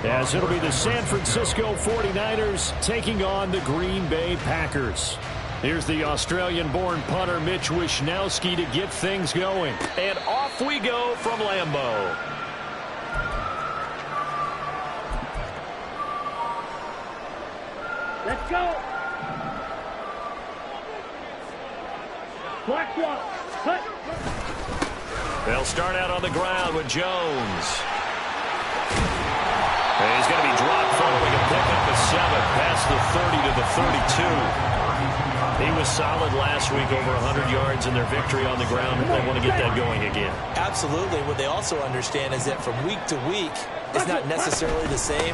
as it'll be the San Francisco 49ers taking on the Green Bay Packers. Here's the Australian-born punter Mitch Wishnowsky to get things going. And off we go from Lambeau. Let's go. Black drop. Cut. They'll start out on the ground with Jones. And he's going to be dropped following a pickup of 7 past the 30 to the 32. He was solid last week, over 100 yards in their victory on the ground, and they want to get that going again. Absolutely. What they also understand is that from week to week, it's not necessarily the same,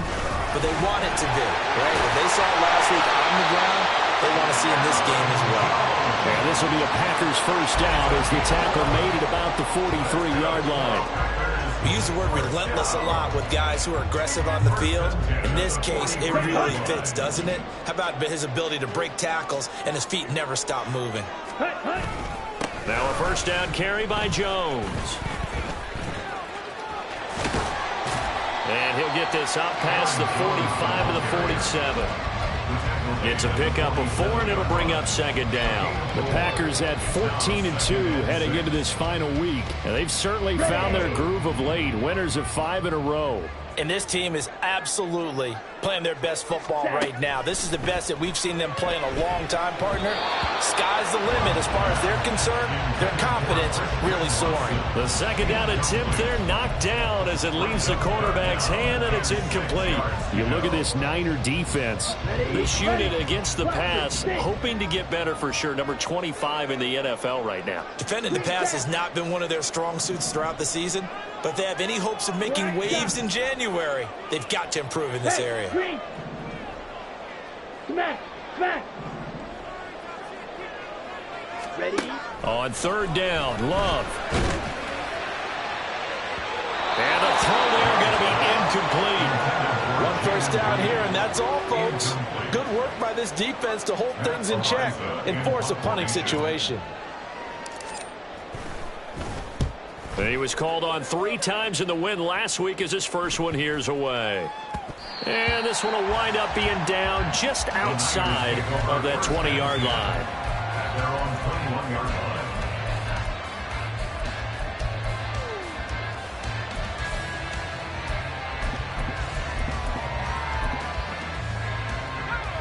but they want it to be, right? What they saw last week on the ground, they want to see in this game as well. And this will be a Packers first down as the tackle made at about the 43-yard line. We use the word relentless a lot with guys who are aggressive on the field. In this case, it really fits, doesn't it? How about his ability to break tackles and his feet never stop moving? Now a first down carry by Jones. And he'll get this out past the 45 to the 47. It's a pickup of 4, and it'll bring up second down. The Packers at 14-2 heading into this final week. And they've certainly found their groove of late. Winners of 5 in a row. And this team is absolutely playing their best football right now. This is the best that we've seen them play in a long time, partner. Sky's the limit as far as they're concerned. Their confidence really soaring. The second down attempt there knocked down as it leaves the cornerback's hand, and it's incomplete. You look at this Niner defense. This unit against the pass, hoping to get better for sure. Number 25 in the NFL right now. Defending the pass has not been one of their strong suits throughout the season, but if they have any hopes of making waves in January, they've got to improve in this area. Smack, smack. Ready? On third down, Love. And the throw there going to be incomplete. One first down here, and that's all, folks. Good work by this defense to hold things in check and force a punting situation. He was called on 3 times in the win last week as his first one here's away. And this one will wind up being down just outside of that 20-yard line.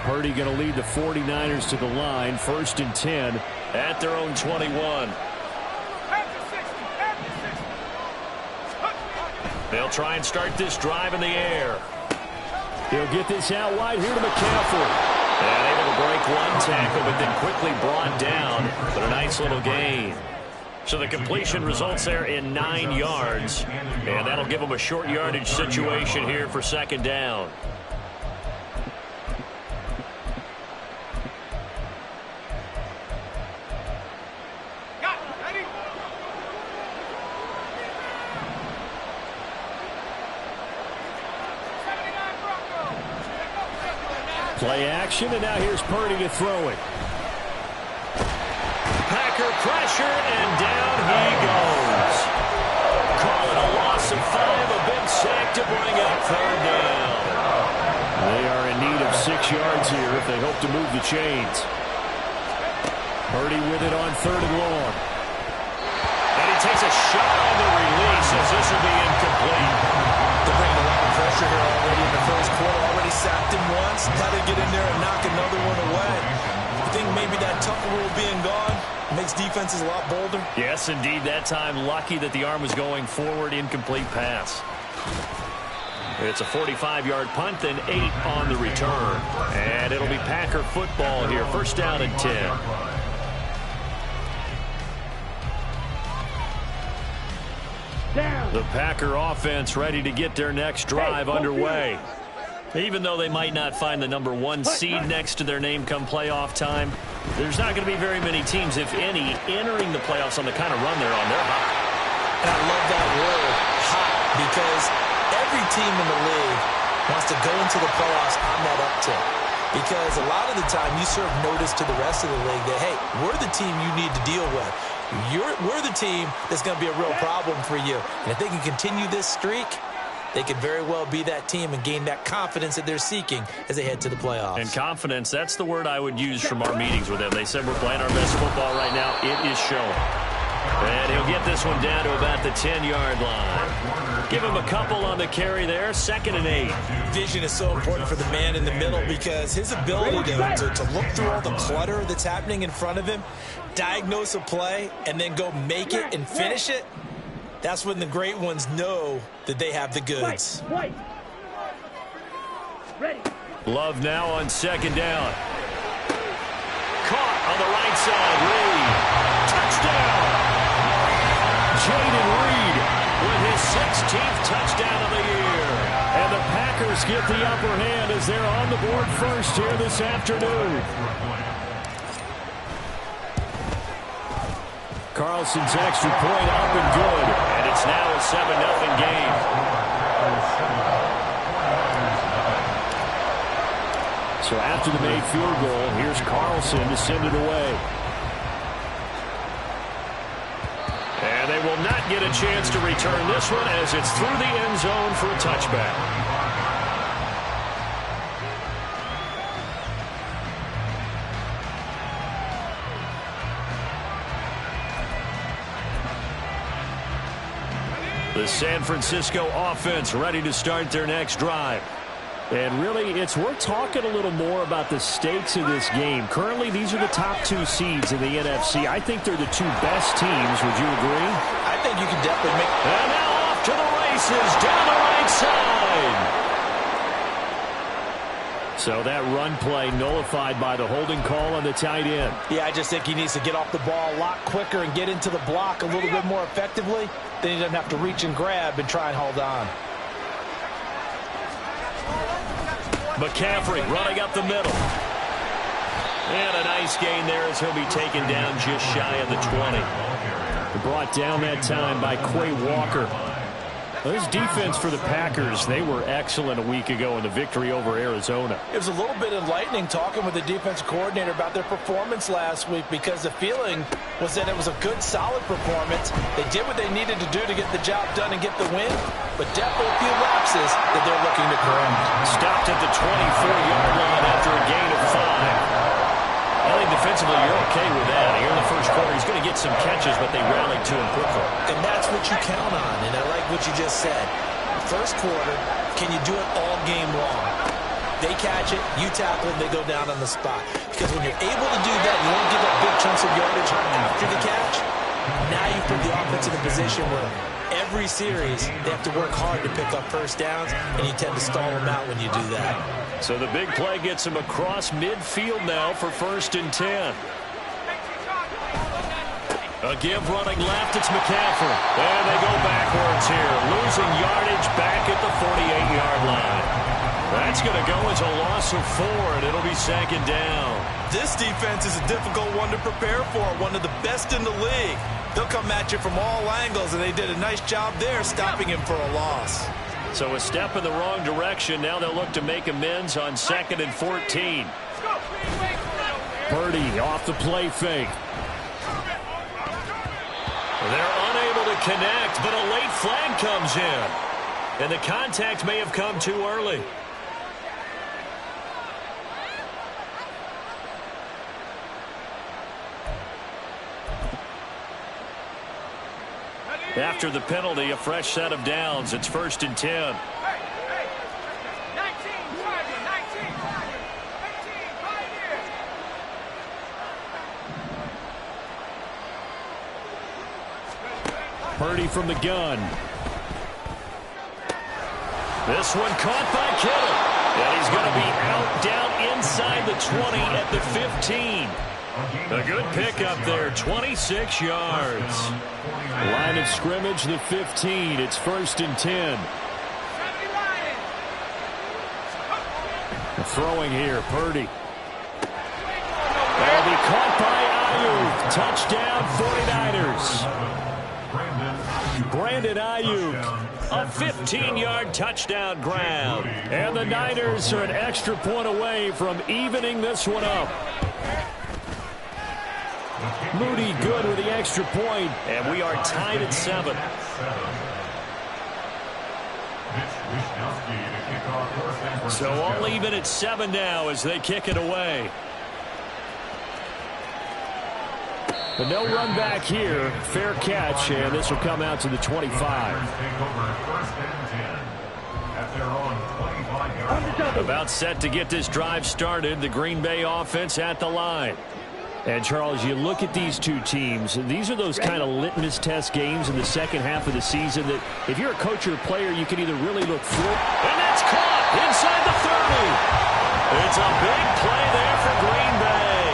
Purdy going to lead the 49ers to the line, 1st and 10 at their own 21. They'll try and start this drive in the air. He'll get this out wide here to McCaffrey. And able to break one tackle, but then quickly brought down. But a nice little gain. So the completion results there in 9 yards. And that'll give them a short yardage situation here for second down. Play action, and now here's Purdy to throw it. Packer pressure, and down he goes. Call it a loss of 5, a big sack to bring up third down. They are in need of 6 yards here if they hope to move the chains. Purdy with it on 3rd and long. And he takes a shot on the release as this will be incomplete. They're bringing a lot of pressure here already in the first quarter. Already sacked him once. Got to get in there and knock another one away. I think maybe that tougher rule being gone makes defenses a lot bolder. Yes, indeed. That time, lucky that the arm was going forward. Incomplete pass. It's a 45-yard punt, then 8 on the return. And it'll be Packer football here. First down and 10. Down. The Packer offense ready to get their next drive underway. Even though they might not find the number 1 seed next to their name come playoff time, there's not going to be very many teams, if any, entering the playoffs on the kind of run they're on. They're hot. And I love that word, hot, because every team in the league wants to go into the playoffs on that uptick. Because a lot of the time you serve notice to the rest of the league that, hey, we're the team you need to deal with. We're the team that's going to be a real problem for you. And if they can continue this streak, they could very well be that team and gain that confidence that they're seeking as they head to the playoffs. And confidence, that's the word I would use from our meetings with them. They said we're playing our best football right now. It is showing. And he'll get this one down to about the 10-yard line. Give him a couple on the carry there, 2nd and 8. Vision is so important for the man in the middle because his ability to look through all the clutter that's happening in front of him, diagnose a play, and then go make it and finish it, that's when the great ones know that they have the goods. Ready. Love now on 2nd down. Caught on the right side. Reed. Touchdown. Jaden Reed with his 16th touchdown of the year. And the Packers get the upper hand as they're on the board first here this afternoon. Carlson's extra point up and good. And it's now a 7-0 game. So after the made field goal, here's Carlson to send it away. And they will not get a chance to return this one as it's through the end zone for a touchback. The San Francisco offense ready to start their next drive. And really, it's worth talking a little more about the stakes of this game. Currently, these are the top 2 seeds in the NFC. I think they're the 2 best teams. Would you agree? I think you can definitely make... And now off to the races, down the right side. So that run play nullified by the holding call on the tight end. Yeah, I just think he needs to get off the ball a lot quicker and get into the block a little bit more effectively. Then he doesn't have to reach and grab and try and hold on. McCaffrey running up the middle. And a nice gain there as he'll be taken down just shy of the 20. Brought down that time by Quay Walker. This defense for the Packers, they were excellent a week ago in the victory over Arizona. It was a little bit enlightening talking with the defensive coordinator about their performance last week because the feeling was that it was a good, solid performance. They did what they needed to do to get the job done and get the win, but definitely a few lapses that they're looking to correct. Stopped at the 24-yard line after a gain of 5. I think defensively you're okay with that. Here in the first quarter, he's going to get some catches, but they rallied to him quickly. And that's what you count on, and I like what you just said. First quarter, can you do it all game long? They catch it, you tackle it, they go down on the spot. Because when you're able to do that, you won't give up big chunks of yardage after the catch. Now you put the offense in a position where every series they have to work hard to pick up first downs, and you tend to stall them out when you do that. So the big play gets him across midfield now for 1st and 10. A give running left, it's McCaffrey. And they go backwards here, losing yardage back at the 48-yard line. That's going to go as a loss of 4, and it'll be 2nd down. This defense is a difficult one to prepare for, one of the best in the league. They'll come at you from all angles, and they did a nice job there stopping him for a loss. So a step in the wrong direction. Now they'll look to make amends on 2nd and 14. Purdy off the play fake. They're unable to connect, but a late flag comes in. And the contact may have come too early. After the penalty, a fresh set of downs. It's 1st and 10. Purdy from the gun. This one caught by Kittle. And he's going to be out down inside the 20 at the 15. A good pickup there, 26 yards. Line of scrimmage, the 15. It's 1st and 10. Throwing here, Purdy. That'll be caught by Ayuk. Touchdown, 49ers. Brandon Ayuk. A 15-yard touchdown grab. And the Niners are an extra point away from evening this one up. Moody good with the extra point. And we are tied at 7. So all even at 7 now as they kick it away. But no run back here. Fair catch, and this will come out to the 25. About set to get this drive started. The Green Bay offense at the line. And, Charles, you look at these two teams, and these are those kind of litmus test games in the second half of the season that if you're a coach or a player, you can either really look forward. And that's caught inside the 30. It's a big play there for Green Bay.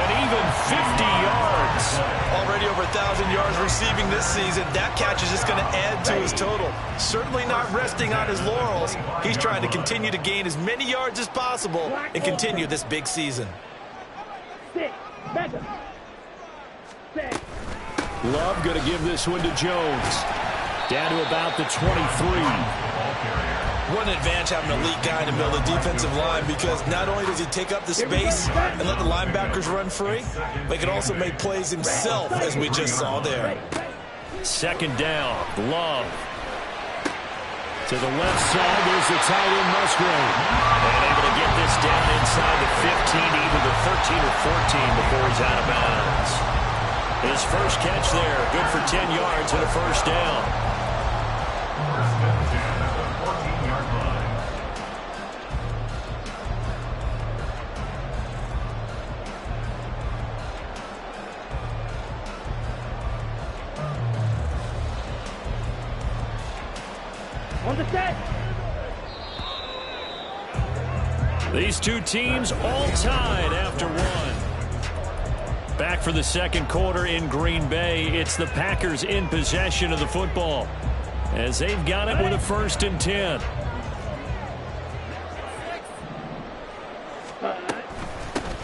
And even 50 yards. Already over 1,000 yards receiving this season. That catch is just going to add to his total. Certainly not resting on his laurels. He's trying to continue to gain as many yards as possible and continue this big season. Love going to give this one to Jones. Down to about the 23. What an advantage having an elite guy in the middle of the defensive line, because not only does he take up the space and let the linebackers run free, but he can also make plays himself, as we just saw there. Second down, Love. To the left side, there's the tight end, Musgrave. And able to get this down inside the 15, either the 13 or 14 before he's out of bounds. His first catch there, good for 10 yards and a first down. On the set. These two teams all tied after one. Back for the second quarter in Green Bay. It's the Packers in possession of the football as they've got it with a 1st and 10.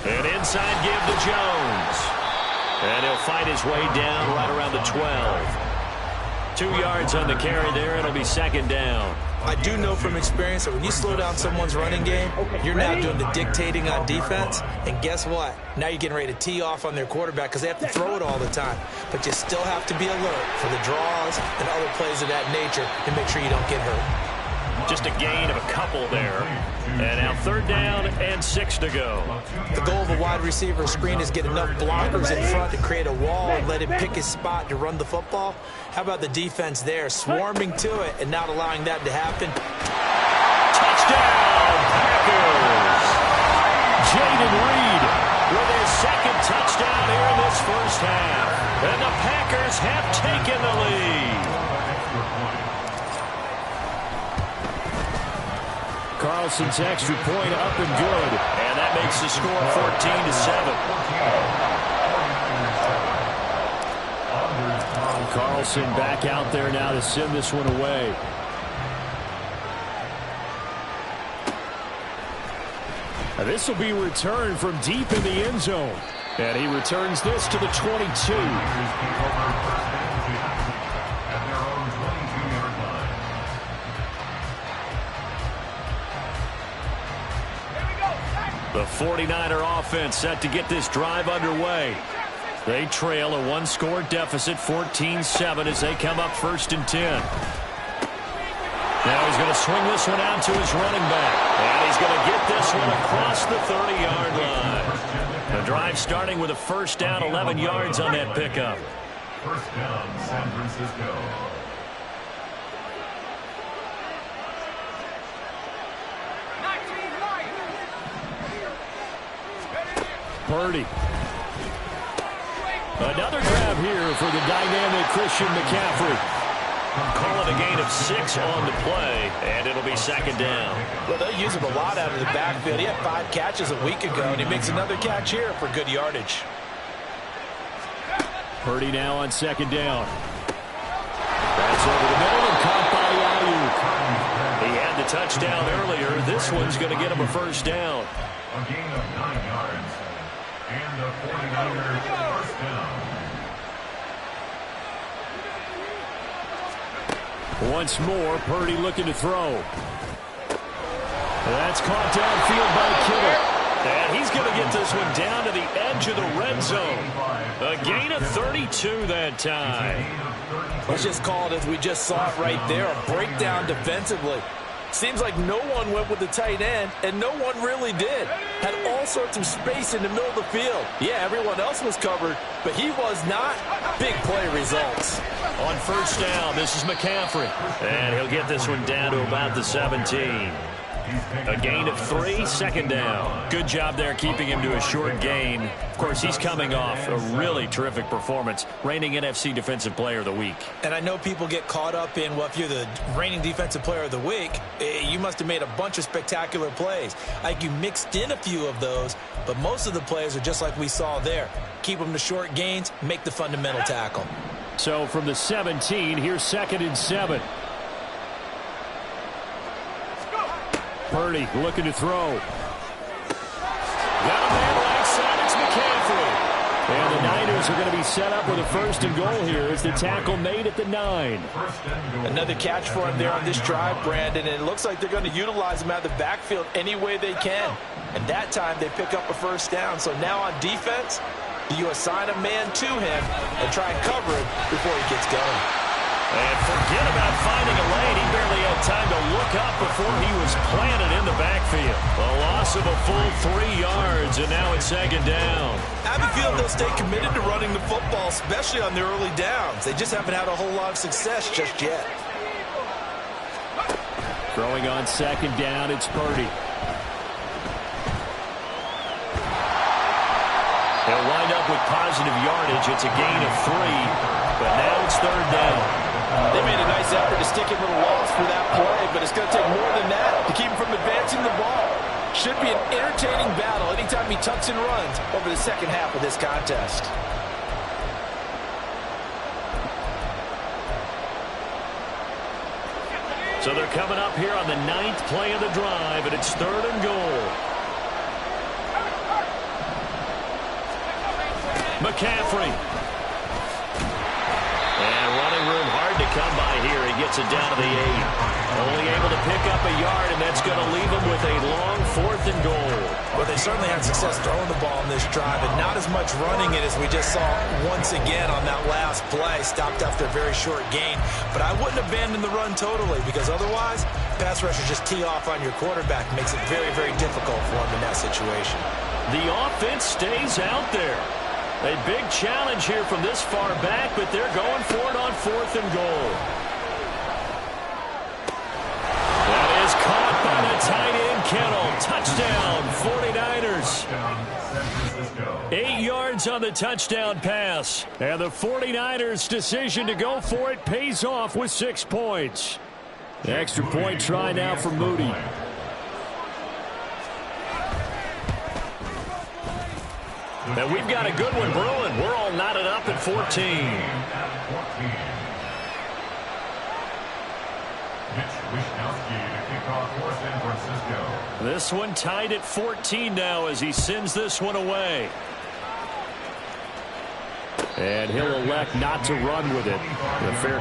And inside give to Jones. And he'll fight his way down right around the 12. 2 yards on the carry there. It'll be second down. I do know from experience that when you slow down someone's running game, you're now doing the dictating on defense. And guess what? Now you're getting ready to tee off on their quarterback because they have to throw it all the time. But you still have to be alert for the draws and other plays of that nature and make sure you don't get hurt. Just a gain of a couple there. And now 3rd down and 6 to go. The goal of a wide receiver screen is get enough blockers in front to create a wall and let him pick his spot to run the football. How about the defense there, swarming to it and not allowing that to happen? Touchdown, Packers! Jaden Reed with his 2nd touchdown here in this first half. And the Packers have taken the lead. Carlson's extra point up and good. And that makes the score 14-7. Carlson back out there now to send this one away. Now this will be returned from deep in the end zone. And he returns this to the 22. The 49er offense set to get this drive underway. They trail a 1-score deficit, 14-7, as they come up 1st and 10. Now he's going to swing this one out to his running back. And he's going to get this one across the 30-yard line. The drive starting with a 1st down, 11 yards on that pickup. 1st down, San Francisco. Purdy. Another grab here for the dynamic Christian McCaffrey. Call it a gain of 6 on the play, and it'll be 2nd down. Well, they'll use him a lot out of the backfield. He had 5 catches a week ago, and he makes another catch here for good yardage. Purdy now on 2nd down. That's over the middle and caught by Ayuk. He had the touchdown earlier. This one's going to get him a 1st down. A gain of 9 yards. And the 49ers 1st down. Once more, Purdy looking to throw. That's caught downfield by Kittle. And he's going to get this one down to the edge of the red zone. A gain of 32 that time. Let's just call it as we just saw it right there, a breakdown defensively. Seems like no one went with the tight end, and no one really did. Had all sorts of space in the middle of the field. Yeah, everyone else was covered, but he was not. Big play results. On first down, this is McCaffrey. And he'll get this one down to about the 17. A gain of 3, second down. Good job there keeping him to a short gain. Of course, he's coming off a really terrific performance, reigning NFC Defensive Player of the Week. And I know people get caught up in, well, if you're the reigning Defensive Player of the Week, you must have made a bunch of spectacular plays. Like you mixed in a few of those, but most of the plays are just like we saw there. Keep them to short gains, make the fundamental tackle. So from the 17, here's 2nd and 7. Purdy looking to throw. Got a man right side. It's McCaffrey. And the Niners are going to be set up with a 1st and goal here as the tackle made at the 9. Another catch for him there on this drive, Brandon, and it looks like they're going to utilize him out of the backfield any way they can. And that time they pick up a 1st down. So now on defense, you assign a man to him and try and cover him before he gets going. And forget about finding a lane. He barely had time to look up before he was planted in the backfield. A loss of a full 3 yards, and now it's 2nd down. I have a feeling they'll stay committed to running the football, especially on their early downs. They just haven't had a whole lot of success just yet. Throwing on 2nd down, it's Purdy. He'll wind up with positive yardage. It's a gain of 3, but now it's 3rd down. They made a nice effort to stick him with a loss for that play, but it's going to take more than that to keep him from advancing the ball. Should be an entertaining battle anytime he tucks and runs over the second half of this contest. So they're coming up here on the 9th play of the drive, and it's 3rd and goal. McCaffrey. And running room hard to come by here. He gets it down to the 8. Only able to pick up a yard, and that's going to leave him with a long 4th and goal. Well, they certainly had success throwing the ball in this drive, and not as much running it as we just saw once again on that last play. Stopped after a very short gain. But I wouldn't abandon the run totally, because otherwise, pass rushers just tee off on your quarterback. Makes it very, very difficult for him in that situation. The offense stays out there. A big challenge here from this far back, but they're going for it on 4th and goal. That is caught by the tight end, Kittle. Touchdown, 49ers. 8 yards on the touchdown pass. And the 49ers' decision to go for it pays off with 6 points. The extra point try now for Moody. And we've got a good one brewing. We're all knotted up at 14. This one tied at 14 now as he sends this one away. And he'll elect not to run with it. The fair.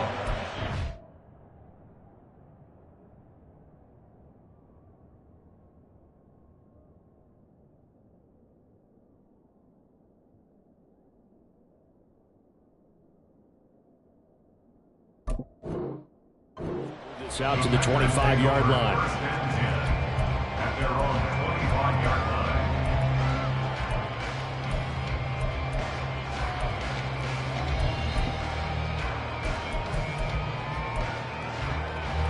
It's out to the 25-yard line. At their own 25-yard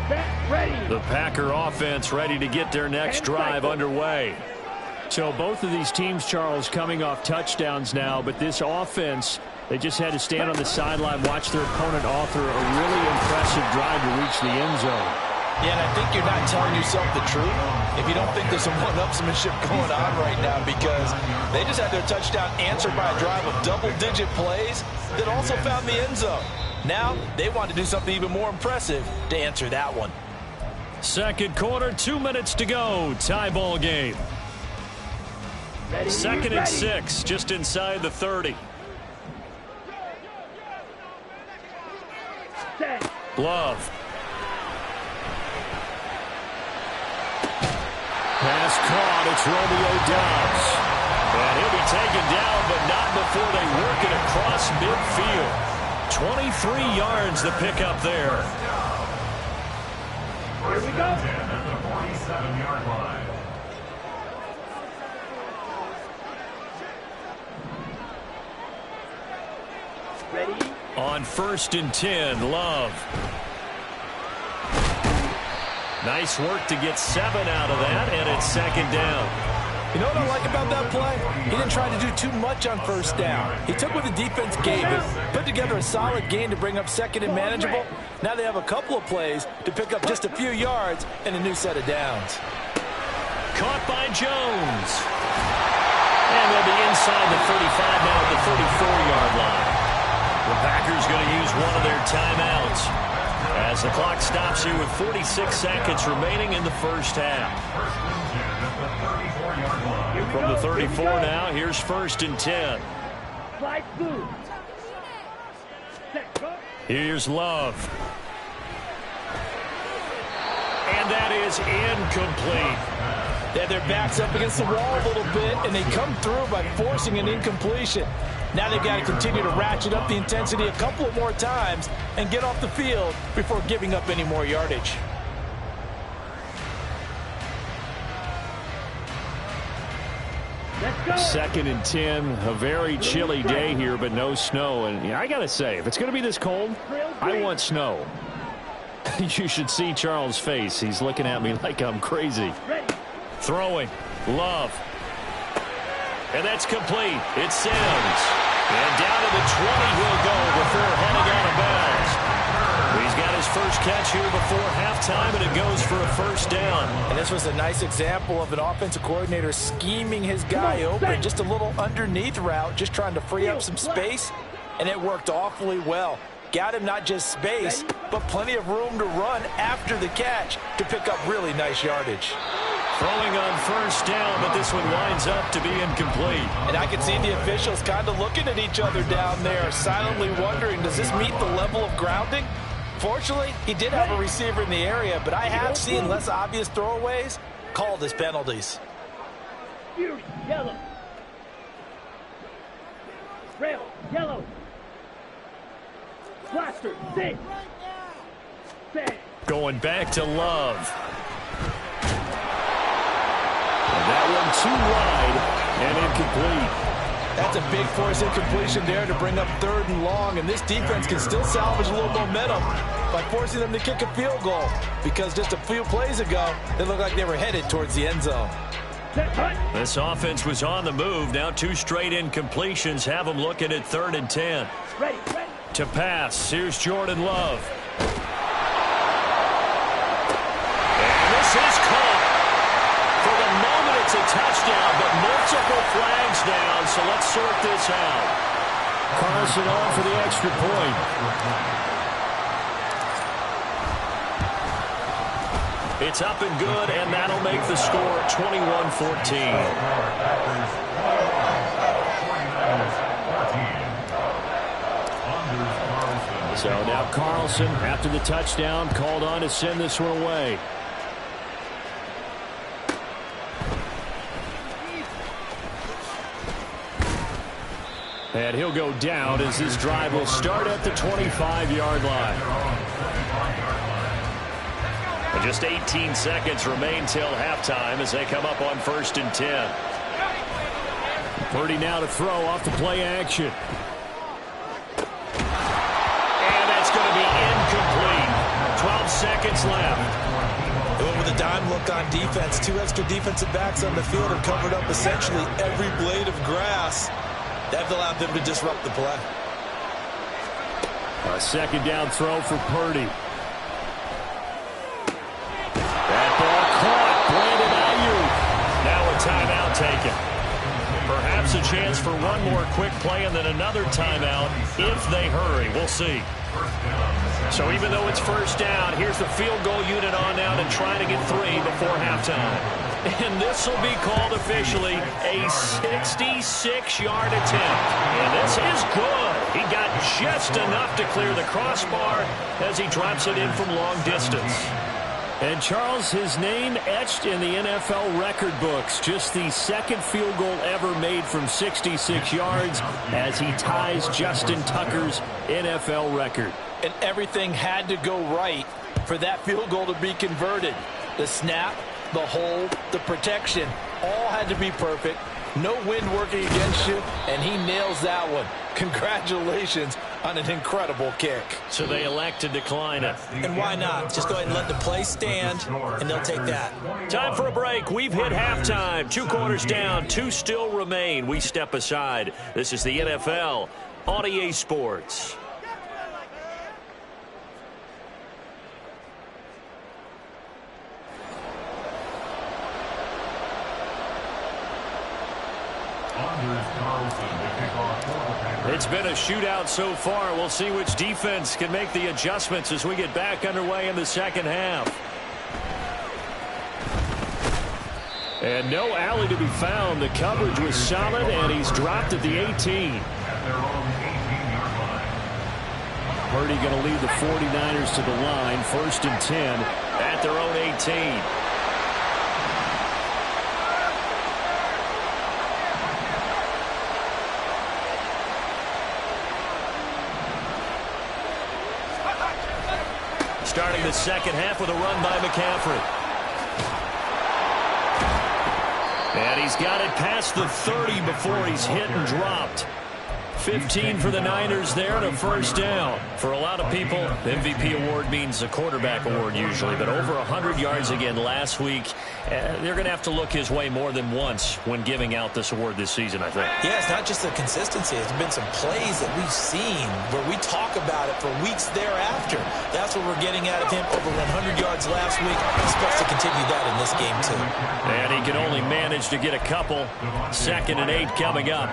Back ready. The Packer offense ready to get their next drive underway. So both of these teams, Charles, coming off touchdowns now, but this offense, they just had to stand on the sideline, watch their opponent author a really impressive drive to reach the end zone. Yeah, and I think you're not telling yourself the truth if you don't think there's some one-upsmanship going on right now, because they just had their touchdown answered by a drive of double-digit plays that also found the end zone. Now they want to do something even more impressive to answer that one. Second quarter, 2 minutes to go. Tie ball game. Ready, 2nd and ready. 6, just inside the 30. Set. Glove. Pass caught. It's Romeo Doubs. And he'll be taken down, but not before they work it across midfield. 23 yards the pickup there. First and 10 at the 47-yard line. Ready? On 1st and 10, Love. Nice work to get 7 out of that, and it's 2nd down. You know what I like about that play? He didn't try to do too much on 1st down. He took what the defense gave him, put together a solid gain to bring up 2nd and manageable. Now they have a couple of plays to pick up just a few yards and a new set of downs. Caught by Jones. And they'll be inside the 35 now at the 34-yard line. The Packers going to use one of their timeouts as the clock stops here with 46 seconds remaining in the first half. From the 34 now, here's 1st and 10. Slide through. Set, go. Here's Love. And that is incomplete. They have their backs up against the wall a little bit, and they come through by forcing an incompletion. Now they've got to continue to ratchet up the intensity a couple of more times and get off the field before giving up any more yardage. Let's go. 2nd and 10, a very chilly day here, but no snow. And I got to say, if it's going to be this cold, I want snow. You should see Charles' face. He's looking at me like I'm crazy. Ready. Throwing. Love. And that's complete. It's Sims. And down to the 20 he'll go before heading out of bounds. He's got his first catch here before halftime, and it goes for a 1st down. And this was a nice example of an offensive coordinator scheming his guy open. Just a little underneath route, just trying to free up some space, and it worked awfully well. Got him not just space, but plenty of room to run after the catch to pick up really nice yardage. Throwing on 1st down, but this one winds up to be incomplete. And I can see the officials kind of looking at each other down there, silently wondering, does this meet the level of grounding? Fortunately, he did have a receiver in the area, but I have seen less obvious throwaways called as penalties. Fierce yellow. Rail yellow. Blaster, sit. Set. Going back to Love. And that one too wide and incomplete. That's a big force incompletion there to bring up 3rd and long, and this defense can still salvage a little momentum by forcing them to kick a field goal, because just a few plays ago, they looked like they were headed towards the end zone. This offense was on the move. Now 2 straight incompletions have them looking at 3rd and 10. Ready. To pass, here's Jordan Love. And this is caught. For the moment, it's a touchdown, but multiple flags down, so let's sort this out. Carlson on for the extra point. It's up and good, and that'll make the score 21-14. So now Carlson, after the touchdown, called on to send this one away. And he'll go down as this drive will start at the 25-yard line. And just 18 seconds remain till halftime as they come up on 1st and 10. Purdy now to throw off the play action. And that's going to be incomplete. 12 seconds left. Going with a dime look on defense. 2 extra defensive backs on the field have covered up essentially every blade of grass. That allowed them to disrupt the play. A 2nd down throw for Purdy. That ball caught. Brandon Ayuk. Now a timeout taken. Perhaps a chance for one more quick play and then another timeout if they hurry. We'll see. So even though it's 1st down, here's the field goal unit on now to try to get 3 before halftime. And this will be called officially a 66-yard attempt. And this is good. He got just enough to clear the crossbar as he drops it in from long distance. And Charles, his name etched in the NFL record books. Just the 2nd field goal ever made from 66 yards as he ties Justin Tucker's NFL record. And everything had to go right for that field goal to be converted. The snap, the hold, the protection, all had to be perfect. No wind working against you, and he nails that one. Congratulations on an incredible kick. So they elect to decline it. And why not? Just go ahead and let the play stand, and they'll take that. Time for a break. We've hit halftime. 2 quarters down. 2 still remain. We step aside. This is the NFL on EA Sports. It's been a shootout so far. We'll see which defense can make the adjustments as we get back underway in the second half. And no alley to be found. The coverage was solid, and he's dropped at the 18. Purdy going to lead the 49ers to the line. 1st and 10 at their own 18. Starting the second half with a run by McCaffrey. And he's got it past the 30 before he's hit and dropped. 15 for the Niners there and a 1st down. For a lot of people, the MVP award means a quarterback award usually, but over 100 yards again last week. They're going to have to look his way more than once when giving out this award this season, I think. Yeah, it's not just the consistency. It's been some plays that we've seen where we talk about it for weeks thereafter. That's what we're getting out of him. Over 100 yards last week. Expects to continue that in this game, too. And he can only manage to get a couple. 2nd and 8 coming up.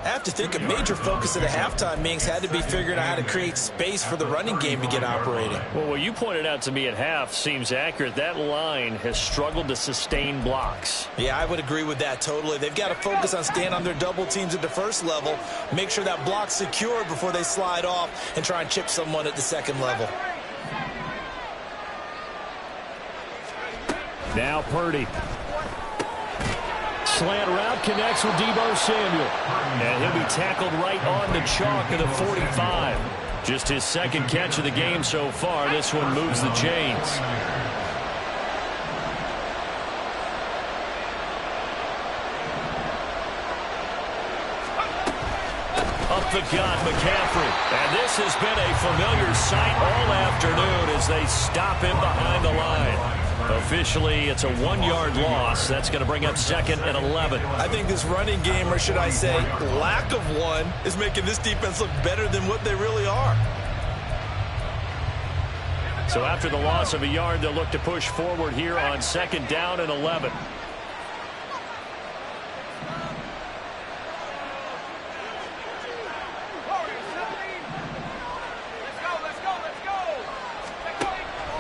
I have to think a major focus of the halftime meetings had to be figuring out how to create space for the running game to get operating. Well, what you pointed out to me at half seems accurate. That line has struggled to sustain blocks. Yeah, I would agree with that totally. They've got to focus on staying on their double teams at the first level, make sure that block's secure before they slide off and try and chip someone at the second level. Now Purdy. Slant route connects with Deebo Samuel. And he'll be tackled right on the chalk of the 45. Just his 2nd catch of the game so far. This one moves the chains. Up the gut, McCaffrey. And this has been a familiar sight all afternoon as they stop him behind the line. Officially, it's a 1-yard loss. That's going to bring up 2nd and 11. I think this running game, or should I say lack of one, is making this defense look better than what they really are. So after the loss of a yard, they'll look to push forward here on 2nd down and 11.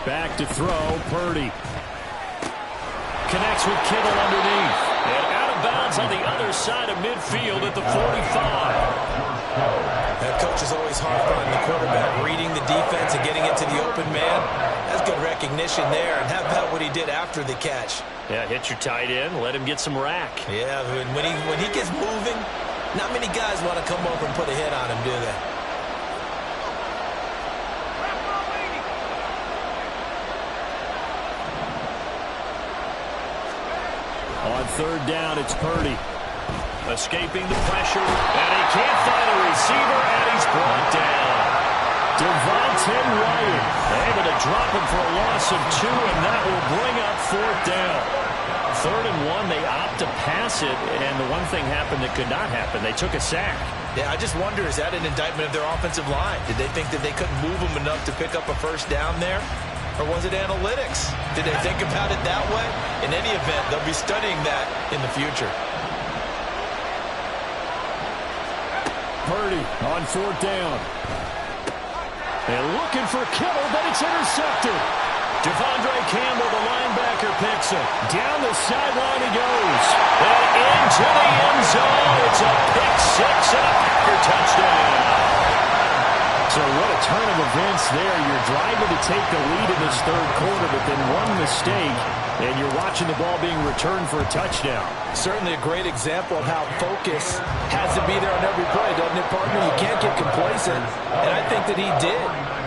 Back to throw, Purdy. Connects with Kittle underneath. And out of bounds on the other side of midfield at the 45. That coach is always hard on the quarterback, reading the defense and getting it to the open man. That's good recognition there. And how about what he did after the catch? Yeah, hit your tight end, let him get some rack. Yeah, when he gets moving, not many guys want to come over and put a hit on him, do they? On 3rd down, it's Purdy. Escaping the pressure, and he can't find a receiver, and he's brought down. Devontae Wyatt able to drop him for a loss of 2, and that will bring up 4th down. 3rd and 1, they opt to pass it, and the one thing happened that could not happen. They took a sack. Yeah, I just wonder, is that an indictment of their offensive line? Did they think that they couldn't move them enough to pick up a 1st down there? Or was it analytics? Did they think about it that way? In any event, they'll be studying that in the future. Purdy on 4th down. They're looking for Kittle, but it's intercepted. Devondre Campbell, the linebacker, picks it. Down the sideline he goes. And into the end zone. It's a pick 6 and a Packer touchdown. So what a turn of events there. You're driving to take the lead in this 3rd quarter, but then one mistake, and you're watching the ball being returned for a touchdown. Certainly a great example of how focus has to be there on every play, doesn't it, partner? You can't get complacent, and I think that he did.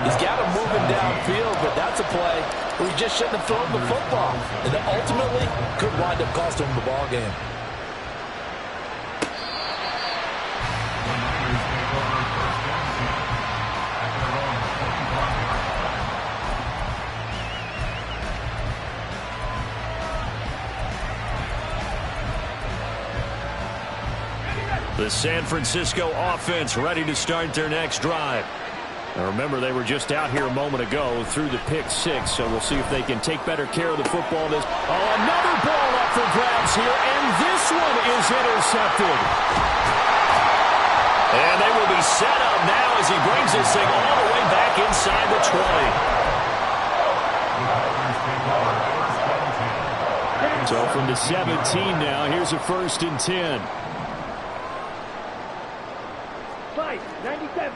He's got him moving downfield, but that's a play where he just shouldn't have thrown the football. And that ultimately could wind up costing him the ball game. The San Francisco offense ready to start their next drive. Now remember, they were just out here a moment ago through the pick six, so we'll see if they can take better care of the football. Another ball up for grabs here, and this one is intercepted. And they will be set up now as he brings this thing all the way back inside the 20. So from the 17 now, here's a 1st and 10. 97.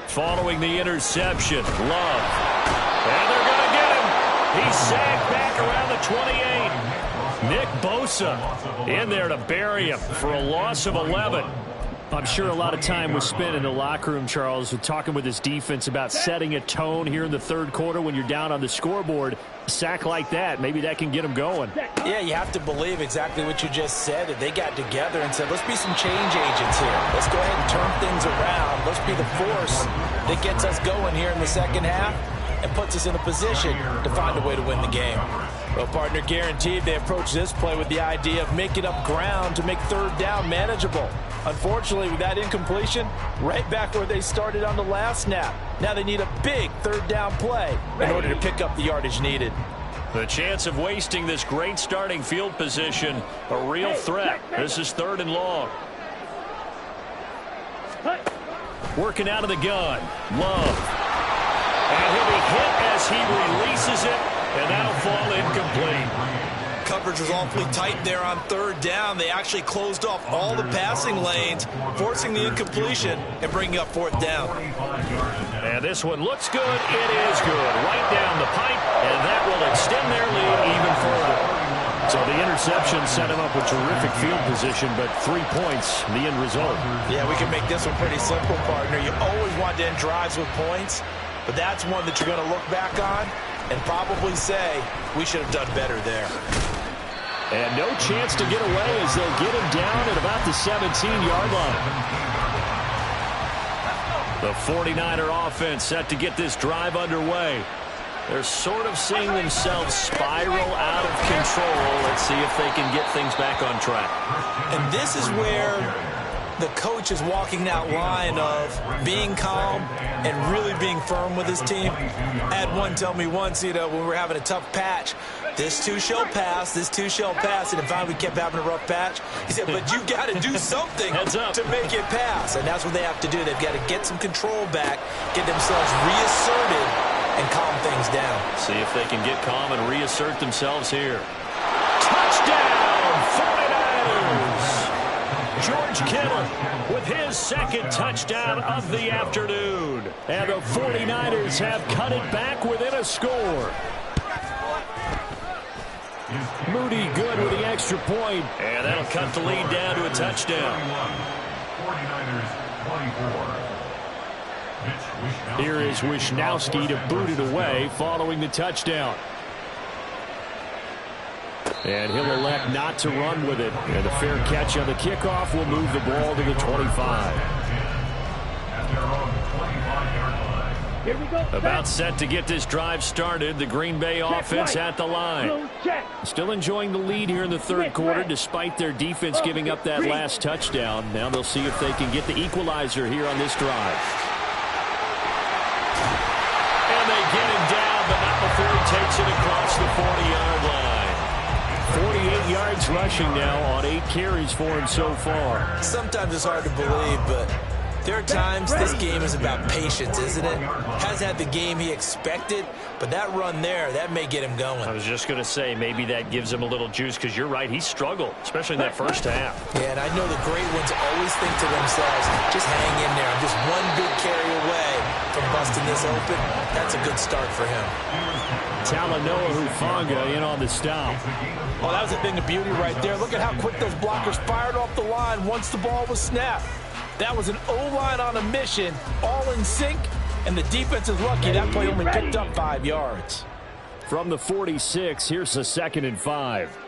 Following the interception, Love. And they're going to get him. He's sacked back around the 28. Nick Bosa in there to bury him for a loss of 11. I'm sure a lot of time was spent in the locker room, Charles, talking with his defense about setting a tone here in the 3rd quarter when you're down on the scoreboard. A sack like that, maybe that can get him going. Yeah, you have to believe exactly what you just said. That they got together and said, let's be some change agents here. Let's go ahead and turn things around. Let's be the force that gets us going here in the 2nd half and puts us in a position to find a way to win the game. Well, partner, guaranteed they approach this play with the idea of making up ground to make 3rd down manageable. Unfortunately, with that incompletion, right back where they started on the last snap. Now they need a big 3rd down play in order to pick up the yardage needed. The chance of wasting this great starting field position, a real threat. This is 3rd and long. Working out of the gun, Love. And he'll be hit as he releases it, and that'll fall incomplete. Coverage was awfully tight there on 3rd down. They actually closed off all the passing lanes, forcing the incompletion and bringing up 4th down. And this one looks good. It is good. Right down the pipe, and that will extend their lead even further. So the interception set him up with terrific field position, but 3 points, the end result. Yeah, we can make this one pretty simple, partner. You always want to end drives with points, but that's one that you're going to look back on and probably say, we should have done better there. And no chance to get away as they'll get him down at about the 17-yard line. The 49er offense set to get this drive underway. They're sort of seeing themselves spiral out of control. Let's see if they can get things back on track. And this is where the coach is walking that line of being calm and really being firm with his team. I had one tell me once, when we were having a tough patch, this too shall pass, this too shall pass. And if we kept having a rough patch, he said, but you got to do something to make it pass. And that's what they have to do. They've got to get some control back, get themselves reasserted, and calm things down. See if they can get calm and reassert themselves here. Touchdown, 49ers! George Kittle with his 2nd touchdown of the afternoon. And the 49ers have cut it back within a score. Moody good with the extra point. And that'll cut the lead down to a touchdown. 49ers 24. Here is Wishnowski to boot it away following the touchdown. And he'll elect not to run with it. And a fair catch on the kickoff will move the ball to the 25. Here we go. About set to get this drive started. The Green Bay offense at the line. Still enjoying the lead here in the 3rd quarter despite their defense giving up that last touchdown. Now they'll see if they can get the equalizer here on this drive. And they get him down, but not before he takes it across the 40-yard line. 48 yards rushing now on 8 carries for him so far. Sometimes it's hard to believe, but there are times this game is about patience, isn't it? Hasn't had the game he expected, but that run there, that may get him going. I was just going to say, maybe that gives him a little juice, because you're right, he struggled, especially in that 1st half. Yeah, and I know the great ones always think to themselves, just hang in there. I'm just one big carry away from busting this open. That's a good start for him. Talanoa Hufanga in on the stop. Oh, that was a thing of beauty right there. Look at how quick those blockers fired off the line once the ball was snapped. That was an O-line on a mission, all in sync, and the defense is lucky that play only picked up 5 yards. From the 46, here's the 2nd and 5.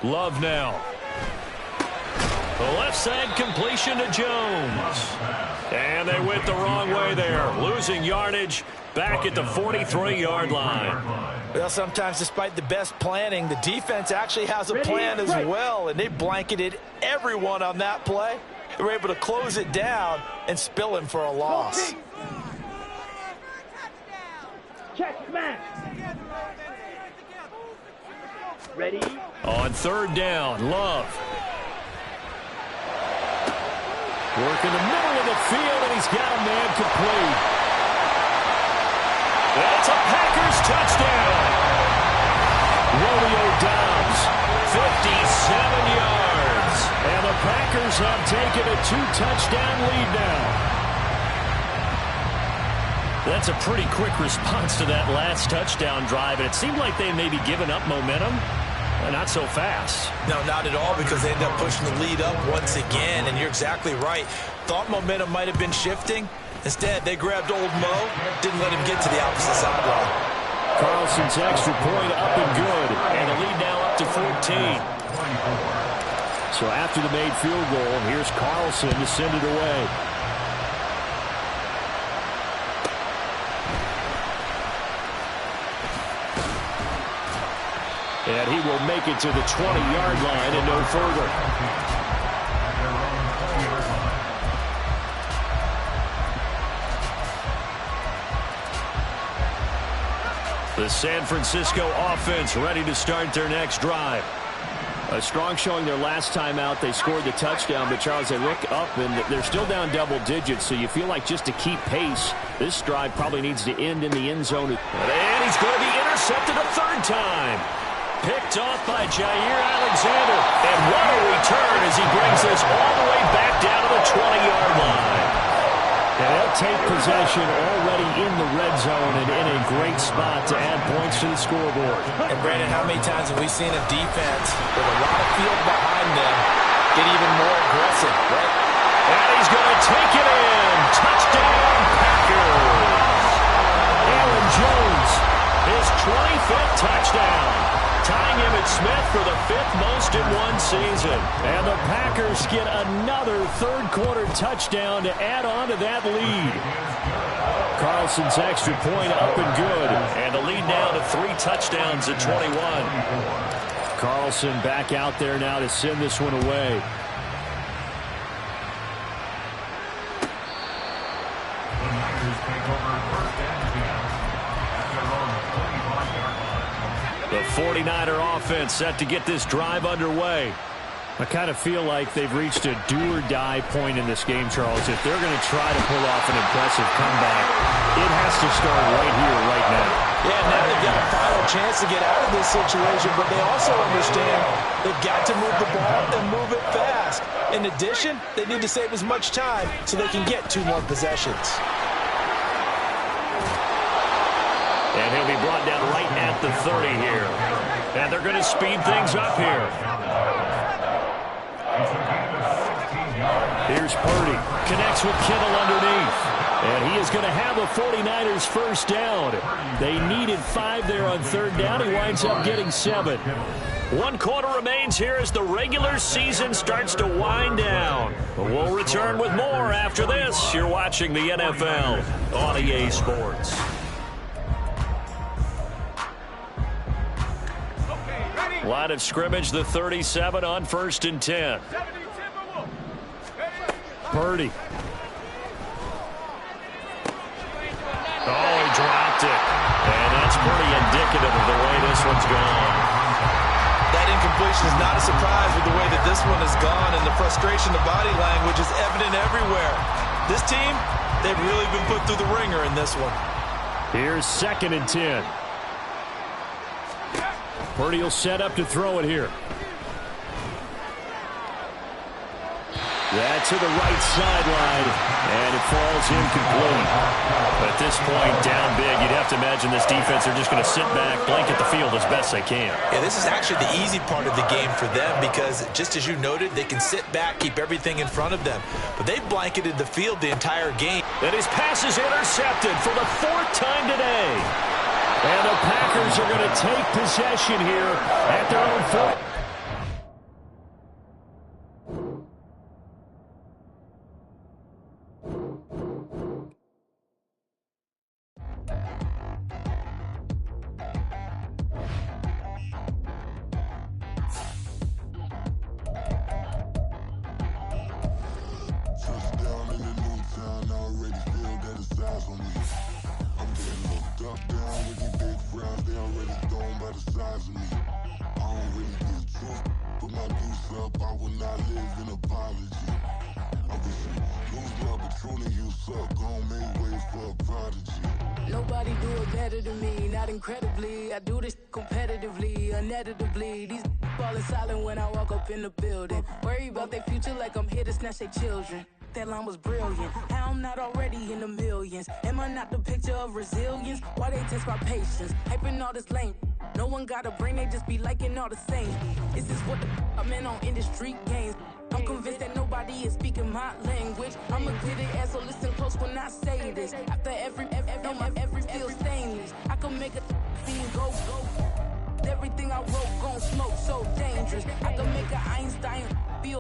Love now. The left side completion to Jones. And they went the wrong way there, losing yardage back at the 43-yard line. Well, sometimes despite the best planning, the defense actually has a plan as well, and they blanketed everyone on that play. They were able to close it down and spill him for a loss. Check, man. Ready? On 3rd down, Love. Working the middle of the field, and he's got a man complete. That's a Packers touchdown. Romeo Doubs, 57 yards. And the Packers have taken a 2-touchdown lead now. That's a pretty quick response to that last touchdown drive, and it seemed like they may be giving up momentum. Not so fast. No, not at all, because they end up pushing the lead up once again, and you're exactly right. Thought momentum might have been shifting. Instead, they grabbed old Mo, didn't let him get to the opposite sideline. Carlson's extra point up and good, and the lead now up to 14. So after the made field goal, here's Carlson to send it away. And he will make it to the 20-yard line and no further. The San Francisco offense ready to start their next drive. A strong showing their last time out. They scored the touchdown, but Charles, they look up and they're still down double digits, so you feel like just to keep pace, this drive probably needs to end in the end zone. And he's going to be intercepted a 3rd time. Picked off by Jair Alexander. And what a return as he brings this all the way back down to the 20-yard line. And they'll take possession already in the red zone and in a great spot to add points to the scoreboard. And Brandon, how many times have we seen a defense with a lot of field behind them get even more aggressive, right? And he's going to take it in. Touchdown, Packers. Aaron Jones, his 25th touchdown. Tying Emmitt Smith for the 5th most in one season. And the Packers get another 3rd quarter touchdown to add on to that lead. Carlson's extra point up and good. And the lead now to 3 touchdowns at 21. Carlson back out there now to send this one away. The 49er offense set to get this drive underway. I kind of feel like they've reached a do-or-die point in this game, Charles. If they're going to try to pull off an impressive comeback, it has to start right here, right now. Yeah, now they've got a final chance to get out of this situation, but they also understand they've got to move the ball and move it fast. In addition, they need to save as much time so they can get 2 more possessions. And he'll be brought down right at the 30 here. And they're going to speed things up here. Here's Purdy. Connects with Kittle underneath. And he is going to have the 49ers first down. They needed 5 there on 3rd down. He winds up getting 7. 1 quarter remains here as the regular season starts to wind down. But we'll return with more after this. You're watching the NFL on EA Sports. Line of scrimmage, the 37 on 1st and 10. Purdy. Oh, he dropped it. And that's pretty indicative of the way this one's gone. That incompletion is not a surprise with the way that this one has gone, and the frustration, the body language is evident everywhere. This team, they've really been put through the ringer in this one. Here's 2nd and 10. Purdy will set up to throw it here. That's to the right sideline. And it falls incomplete. At this point, down big, you'd have to imagine this defense are just going to sit back, blanket the field as best they can. Yeah, this is actually the easy part of the game for them because, just as you noted, they can sit back, keep everything in front of them. But they've blanketed the field the entire game. And his pass is intercepted for the 4th time today. And the Packers are going to take possession here at their own 4. Nobody do it better than me, not incredibly. I do this competitively, uneditably. These falling silent when I walk up in the building. Worry about their future like I'm here to snatch their children. That line was brilliant. How I'm not already in the millions? Am I not the picture of resilience? Why they test my patience? Hyping all this lame. No one got a brain, they just be liking all the same. This is what the I'm in on industry games. I'm convinced that nobody is speaking my language. I'ma get it as so listen close when I say this. After every feel stainless. I can make a scene go. Everything I wrote gon' smoke so dangerous. I can make an Einstein